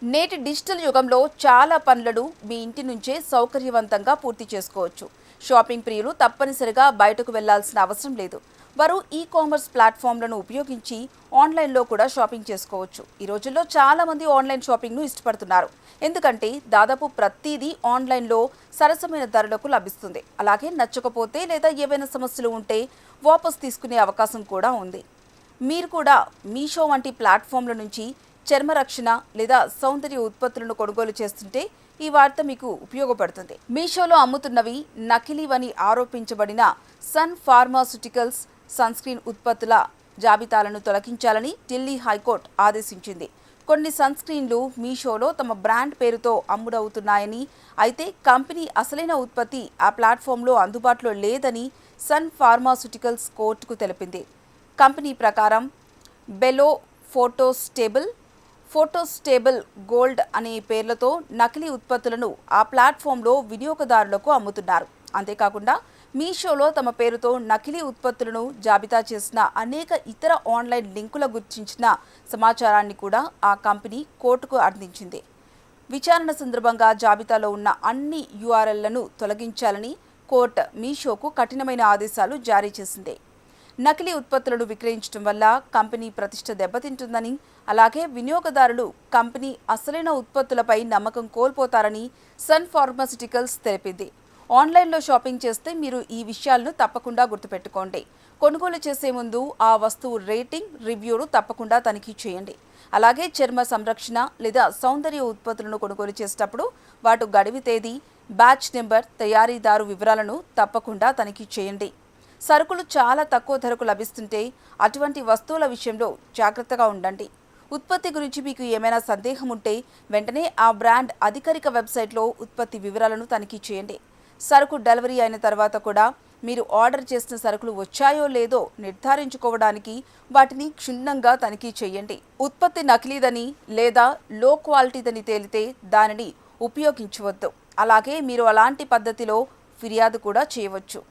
నేటి డిజిటల్ యుగంలో చాలా పనులను మీ ఇంటి నుంచే సౌకర్యవంతంగా పూర్తి చేసుకోవచ్చు. షాపింగ్ ప్రియులు తప్పనిసరిగా బయటకు వెళ్లాల్సిన అవసరం లేదు. వారు ఈ-కామర్స్ ప్లాట్ఫామ్లను ఉపయోగించి ఆన్లైన్లో కూడా షాపింగ్ చేసుకోవచ్చు. ఈ రోజుల్లో చాలా మంది ఆన్లైన్ షాపింగ్ను ఇష్టపడుతున్నారు. ఎందుకంటే దాదాపు ప్రతిదీ ఆన్లైన్లో సరసమైన ధరలకు లభిస్తుంది. అలాగే నచ్చకపోతే లేదా ఏవైనా సమస్యలు ఉంటే వాపస్ తీసుకునే అవకాశం కూడా ఉంది. మీరు కూడా మీషో వంటి ప్లాట్ఫామ్ల నుంచి చర్మ రక్షణ లేదా సౌందర్య ఉత్పత్తులను కొనుగోలు చేస్తుంటే ఈ వార్త మీకు ఉపయోగపడుతుంది. మీషోలో అమ్ముతున్నవి నకిలీవని ఆరోపించబడిన సన్ ఫార్మాస్యూటికల్స్ సన్స్క్రీన్ ఉత్పత్తుల జాబితాలను తొలగించాలని ఢిల్లీ హైకోర్టు ఆదేశించింది. కొన్ని సన్స్క్రీన్లు మీషోలో తమ బ్రాండ్ పేరుతో అమ్ముడవుతున్నాయని, అయితే కంపెనీ అసలైన ఉత్పత్తి ఆ ప్లాట్ఫామ్లో అందుబాటులో లేదని సన్ ఫార్మాస్యూటికల్స్ కోర్టుకు తెలిపింది. కంపెనీ ప్రకారం బెలో ఫోటోస్టేబుల్ గోల్డ్ అనే పేర్లతో నకిలీ ఉత్పత్తులను ఆ ప్లాట్ఫామ్లో వినియోగదారులకు అమ్ముతున్నారు. అంతేకాకుండా మీషోలో తమ పేరుతో నకిలీ ఉత్పత్తులను జాబితా చేసిన అనేక ఇతర ఆన్లైన్ లింకుల గుర్తించిన సమాచారాన్ని కూడా ఆ కంపెనీ కోర్టుకు అందించింది. విచారణ సందర్భంగా జాబితాలో ఉన్న అన్ని యూఆర్ఎల్లను తొలగించాలని కోర్టు మీషోకు కఠినమైన ఆదేశాలు జారీ చేసింది. నకిలీ ఉత్పత్తులను విక్రయించడం వల్ల కంపెనీ ప్రతిష్ట దెబ్బతింటుందని, అలాగే వినియోగదారులు కంపెనీ అసలైన ఉత్పత్తులపై నమ్మకం కోల్పోతారని సన్ ఫార్మాస్యూటికల్స్ తెలిపింది. ఆన్లైన్లో షాపింగ్ చేస్తే మీరు ఈ విషయాలను తప్పకుండా గుర్తుపెట్టుకోండి. కొనుగోలు చేసే ముందు ఆ వస్తువు రేటింగ్, రివ్యూను తప్పకుండా తనిఖీ చేయండి. అలాగే చర్మ సంరక్షణ లేదా సౌందర్య ఉత్పత్తులను కొనుగోలు చేసేటప్పుడు వాటి గడువు తేదీ, బ్యాచ్ నెంబర్, తయారీదారు వివరాలను తప్పకుండా తనిఖీ చేయండి. సరుకులు చాలా తక్కువ ధరకు లభిస్తుంటే అటువంటి వస్తువుల విషయంలో జాగ్రత్తగా ఉండండి. ఉత్పత్తి గురించి మీకు ఏమైనా సందేహం ఉంటే వెంటనే ఆ బ్రాండ్ అధికారిక వెబ్సైట్లో ఉత్పత్తి వివరాలను తనిఖీ చేయండి. సరుకు డెలివరీ అయిన తర్వాత కూడా మీరు ఆర్డర్ చేసిన సరుకులు వచ్చాయో లేదో నిర్ధారించుకోవడానికి వాటిని క్షుణ్ణంగా తనిఖీ చేయండి. ఉత్పత్తి నకిలీదని లేదా లో క్వాలిటీదని తేలితే దానిని ఉపయోగించవద్దు. అలాగే మీరు అలాంటి పద్ధతిలో ఫిర్యాదు కూడా చేయవచ్చు.